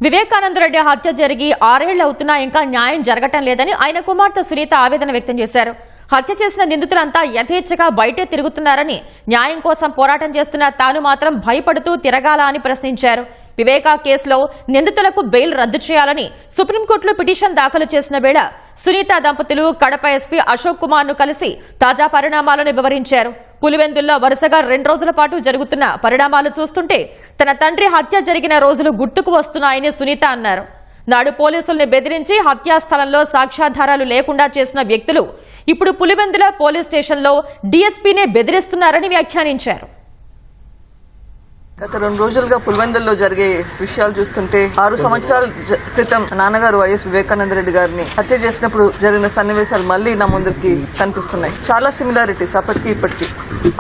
వివేకానంద రెడ్డి హత్య జరిగి 6 ఏళ్లు అవుతున్నా ఇంకా న్యాయం జరగటం లేదని ఆయన కుమార్తె సునీత ఆవేదన వ్యక్తం చేశారు. హత్య చేసిన నిందితులంతా యథేచ్ఛగా బయటే తిరుగుతున్నారని, న్యాయం కోసం పోరాటం చేస్తున్న తాను మాత్రం భయపడుతూ తిరగాలా అని ప్రశ్నించారు. వివేకా కేసులో నిందితులకు బెయిల్ రద్దు చేయాలని సుప్రీంకోర్టులో పిటిషన్ దాఖలు చేసిన వేళ సునీత దంపతులు కడప ఎస్పీ అశోక్ కుమార్ ను కలిసి తాజా పరిణామాలను వివరించారు. పులివెందుల్లో వరుసగా 2 రోజుల పాటు జరుగుతున్న పరిణామాలు చూస్తుంటే తన తండ్రి హత్య జరిగిన రోజులు గుర్తుకు వస్తున్నాయని సునీత అన్నారు. నాడు పోలీసుల్ని బెదిరించి హత్యా స్థలంలో సాక్ష్యాధారాలు లేకుండా చేసిన వ్యక్తులు ఇప్పుడు పులివెందుల పోలీస్ స్టేషన్లో డీఎస్పీనే బెదిరిస్తున్నారని వ్యాఖ్యానించారు. గత 2 రోజులుగా పులివెందుల్లో జరిగే విషయాలు చూస్తుంటే 6 సంవత్సరాల క్రితం నాన్నగారు వైఎస్ వివేకానంద రెడ్డి గారిని హత్య చేసినప్పుడు జరిగిన సన్నివేశాలు మళ్లీ నా ముందుకి కనిపిస్తున్నాయి. చాలా సిమిలారిటీస్ అప్పటికి ఇప్పటికి.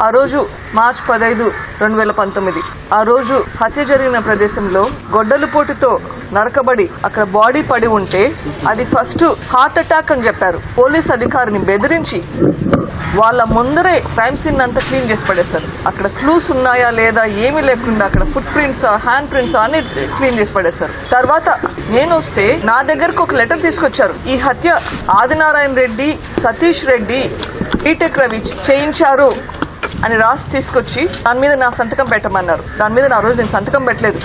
ఆ రోజు మార్చి 15, 2019 ఆ రోజు హత్య జరిగిన ప్రదేశంలో గొడ్డలు పోటుతో నరకబడి అక్కడ బాడీ పడి ఉంటే అది ఫస్ట్ హార్ట్ అటాక్ అని చెప్పారు. పోలీస్ అధికారిని బెదిరించి వాళ్ళ ముందరే క్రైమ్ సీన్ అంతా క్లీన్ చేసి పడేశారు. అక్కడ క్లూస్ ఉన్నాయా లేదా ఏమీ లేకుండా అక్కడ ఫుట్ ప్రింట్స్, హ్యాండ్ ప్రింట్స్ అన్ని క్లీన్ చేసి పడేశారు. తర్వాత నేను వస్తే నా దగ్గరకు ఒక లెటర్ తీసుకొచ్చారు. ఈ హత్య ఆదినారాయణ రెడ్డి, సతీష్ రెడ్డి, బీటెక్ రవి చేయించారు అని రాసి తీసుకొచ్చి దాని మీద నా సంతకం పెట్టమన్నారు. దాని మీద నా రోజు నేను సంతకం పెట్టలేదు.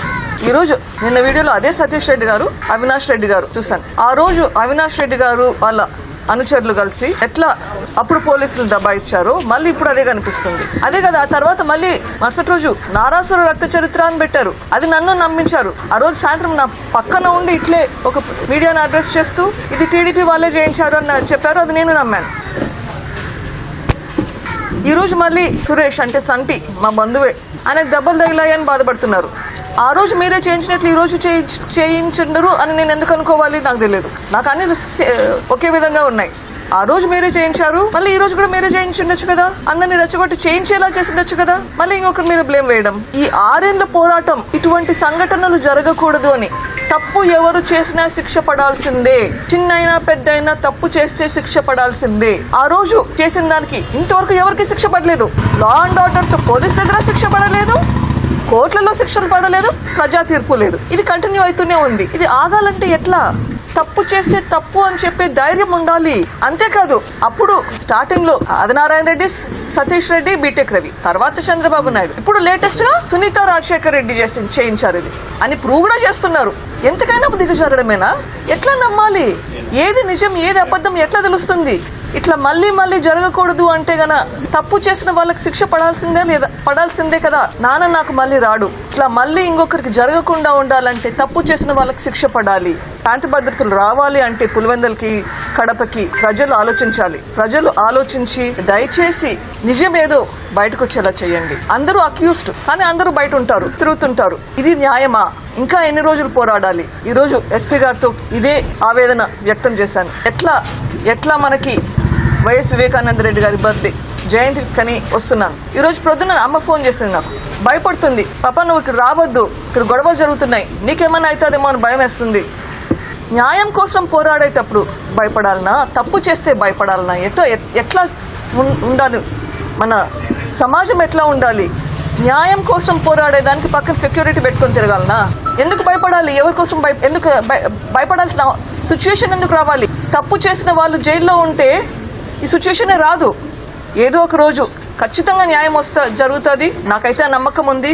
ఈ రోజు నిన్న వీడియోలో అదే సతీష్ రెడ్డి గారు, అవినాష్ రెడ్డి గారు చూశాను. ఆ రోజు అవినాష్ రెడ్డి గారు వాళ్ళ అనుచరులు కలిసి ఎట్లా అప్పుడు పోలీసులు దబాయిచ్చారో మళ్ళీ ఇప్పుడు అదే కనిపిస్తుంది. అదే కదా ఆ తర్వాత మళ్ళీ మరుసటి రోజు నారాసుర రక్త చరిత్ర అని పెట్టారు. అది నన్ను నమ్మించారు. ఆ రోజు సాయంత్రం నా పక్కన ఉండి ఇట్లే ఒక మీడియాను అడ్రస్ చేస్తూ ఇది టీడీపీ వాళ్ళే చేయించారు అని చెప్పారు. అది నేను నమ్మాను. ఈ రోజు మళ్ళీ సురేష్ అంటే సంటి మా బంధువే, ఆయనకు దెబ్బలు తగిలాయని బాధపడుతున్నారు. ఆ రోజు మీరే చేయించినట్లు ఈ రోజు చేయించరు అని నేను ఎందుకు అనుకోవాలి నాకు తెలియదు. నాకు అన్ని ఒకే విధంగా ఉన్నాయి. ఆ రోజు మీరే చేయించారు, మళ్ళీ ఈ రోజు కూడా మీరే చేయించుండొచ్చు కదా. అందరినీ రెచ్చగొట్టి చేయించేలా చేసిండొచ్చు కదా. మళ్ళీ ఇంకొకరి మీద బ్లేమ్ వేయడం. ఈ 6 ఏళ్ల పోరాటం ఇటువంటి సంఘటనలు జరగకూడదు అని. తప్పు ఎవరు చేసినా శిక్ష పడాల్సిందే. చిన్నైనా పెద్దయినా తప్పు చేస్తే శిక్ష పడాల్సిందే. ఆ రోజు చేసిన దానికి ఇంతవరకు ఎవరికి శిక్ష పడలేదు. లా అండ్ ఆర్డర్ తో పోలీస్ దగ్గర శిక్ష పడలేదు, కోర్టులలో శిక్షలు పడలేదు, ప్రజా తీర్పు లేదు. ఇది కంటిన్యూ అవుతూనే ఉంది. ఇది ఆగాలంటే ఎట్లా? తప్పు చేస్తే తప్పు అని చెప్పే ధైర్యం ఉండాలి. అంతేకాదు అప్పుడు స్టార్టింగ్ లో ఆదినారాయణ రెడ్డి, సతీష్ రెడ్డి, బీటెక్ రవి, తర్వాత చంద్రబాబు నాయుడు, ఇప్పుడు లేటెస్ట్ గా సునీత రాజశేఖర్ రెడ్డి చేయించారు ఇది అని ప్రూవ్ కూడా చేస్తున్నారు. ఎంతకైనా దిగజారడమేనా? ఎట్లా నమ్మాలి? ఏది నిజం ఏది అబద్ధం ఎట్లా తెలుస్తుంది? ఇట్లా మళ్ళీ మళ్ళీ జరగకూడదు అంటే గన తప్పు చేసిన వాళ్ళకి శిక్ష పడాల్సిందే లేదా? పడాల్సిందే కదా. నాన్న నాకు మళ్ళీ రాడు. ఇట్లా మళ్ళీ ఇంకొకరికి జరగకుండా ఉండాలంటే తప్పు చేసిన వాళ్ళకి శిక్ష పడాలి. శాంతి భద్రతలు రావాలి అంటే పులివెందులకి, కడపకి ప్రజలు ఆలోచించాలి. ప్రజలు ఆలోచించి దయచేసి నిజమేదో బయటకు వచ్చేలా చేయండి. అందరూ అక్యూస్డ్ కానీ అందరూ బయట ఉంటారు, తిరుగుతుంటారు. ఇది న్యాయమా? ఇంకా ఎన్ని రోజులు పోరాడాలి? ఈ రోజు ఎస్పీ గారితో ఇదే ఆవేదన వ్యక్తం చేశాను. ఎట్లా మనకి వైఎస్ వివేకానంద రెడ్డి గారి బర్త్డే జయంతి కని వస్తున్నాను. ఈ రోజు ప్రొద్దున అమ్మ ఫోన్ చేసింది, నాకు భయపడుతుంది. పాప నువ్వు ఇక్కడ రావద్దు, ఇక్కడ గొడవలు జరుగుతున్నాయి, నీకేమన్నా అవుతుందేమో అని భయం వేస్తుంది. న్యాయం కోసం పోరాడేటప్పుడు భయపడాలనా? తప్పు చేస్తే భయపడాలనా? ఎట్లా ఉండాలి? మన సమాజం ఎట్లా ఉండాలి? న్యాయం కోసం పోరాడేదానికి పక్కన సెక్యూరిటీ పెట్టుకొని తిరగాలనా? ఎందుకు భయపడాలి? ఎవరి కోసం ఎందుకు భయపడాల్సిన సిచ్యుయేషన్ ఎందుకు రావాలి? తప్పు చేసిన వాళ్ళు జైల్లో ఉంటే ఈ సిచ్యుయేషనే రాదు. ఏదో ఒక రోజు ఖచ్చితంగా న్యాయం జరుగుతుంది. నాకైతే నమ్మకం ఉంది.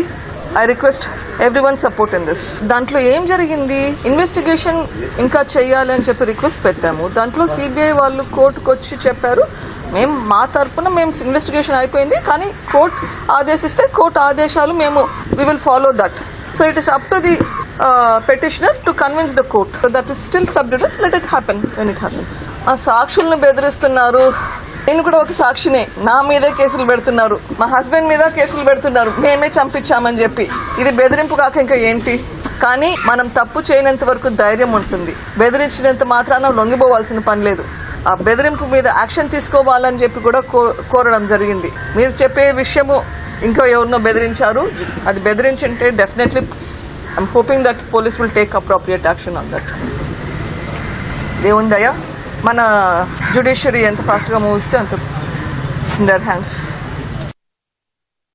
I request everyone support in this. దాంట్లో ఏం జరిగింది, ఇన్వెస్టిగేషన్ ఇంకా చెయ్యాలి అని చెప్పి రిక్వెస్ట్ పెట్టాము. దాంట్లో సిబిఐ వాళ్ళు కోర్టుకు వచ్చి చెప్పారు, మేము మా తరఫున ఇన్వెస్టిగేషన్ అయిపోయింది, కానీ కోర్టు ఆదేశిస్తే కోర్టు ఆదేశాలు మేము we will follow that. So it is up to the petitioner to convince the court. So that is still sub judice. Let it happen when it happens. ఆ సాక్షులను బెదిరిస్తున్నారు. నేను కూడా ఒక సాక్షినే. నా మీదే కేసులు పెడుతున్నారు, మా హస్బెండ్ మీద కేసులు పెడుతున్నారు, మేమే చంపించామని చెప్పి. ఇది బెదిరింపు కాక ఇంకా ఏంటి? కానీ మనం తప్పు చేయనంత వరకు ధైర్యం ఉంటుంది. బెదిరించినంత మాత్రాన లొంగిపోవాల్సిన పని లేదు. ఆ బెదిరింపు మీద యాక్షన్ తీసుకోవాలని చెప్పి కూడా కోరడం జరిగింది. మీరు చెప్పే విషయము ఇంకా ఎవరినో బెదిరించారు, అది బెదిరించుంటే definitely I'm hoping that police will take appropriate action on that. దేవుని దయ, మన జ్యుడిషియరీ ఎంత ఫాస్ట్గా మూవ్ ఇస్తే అంత in their hands.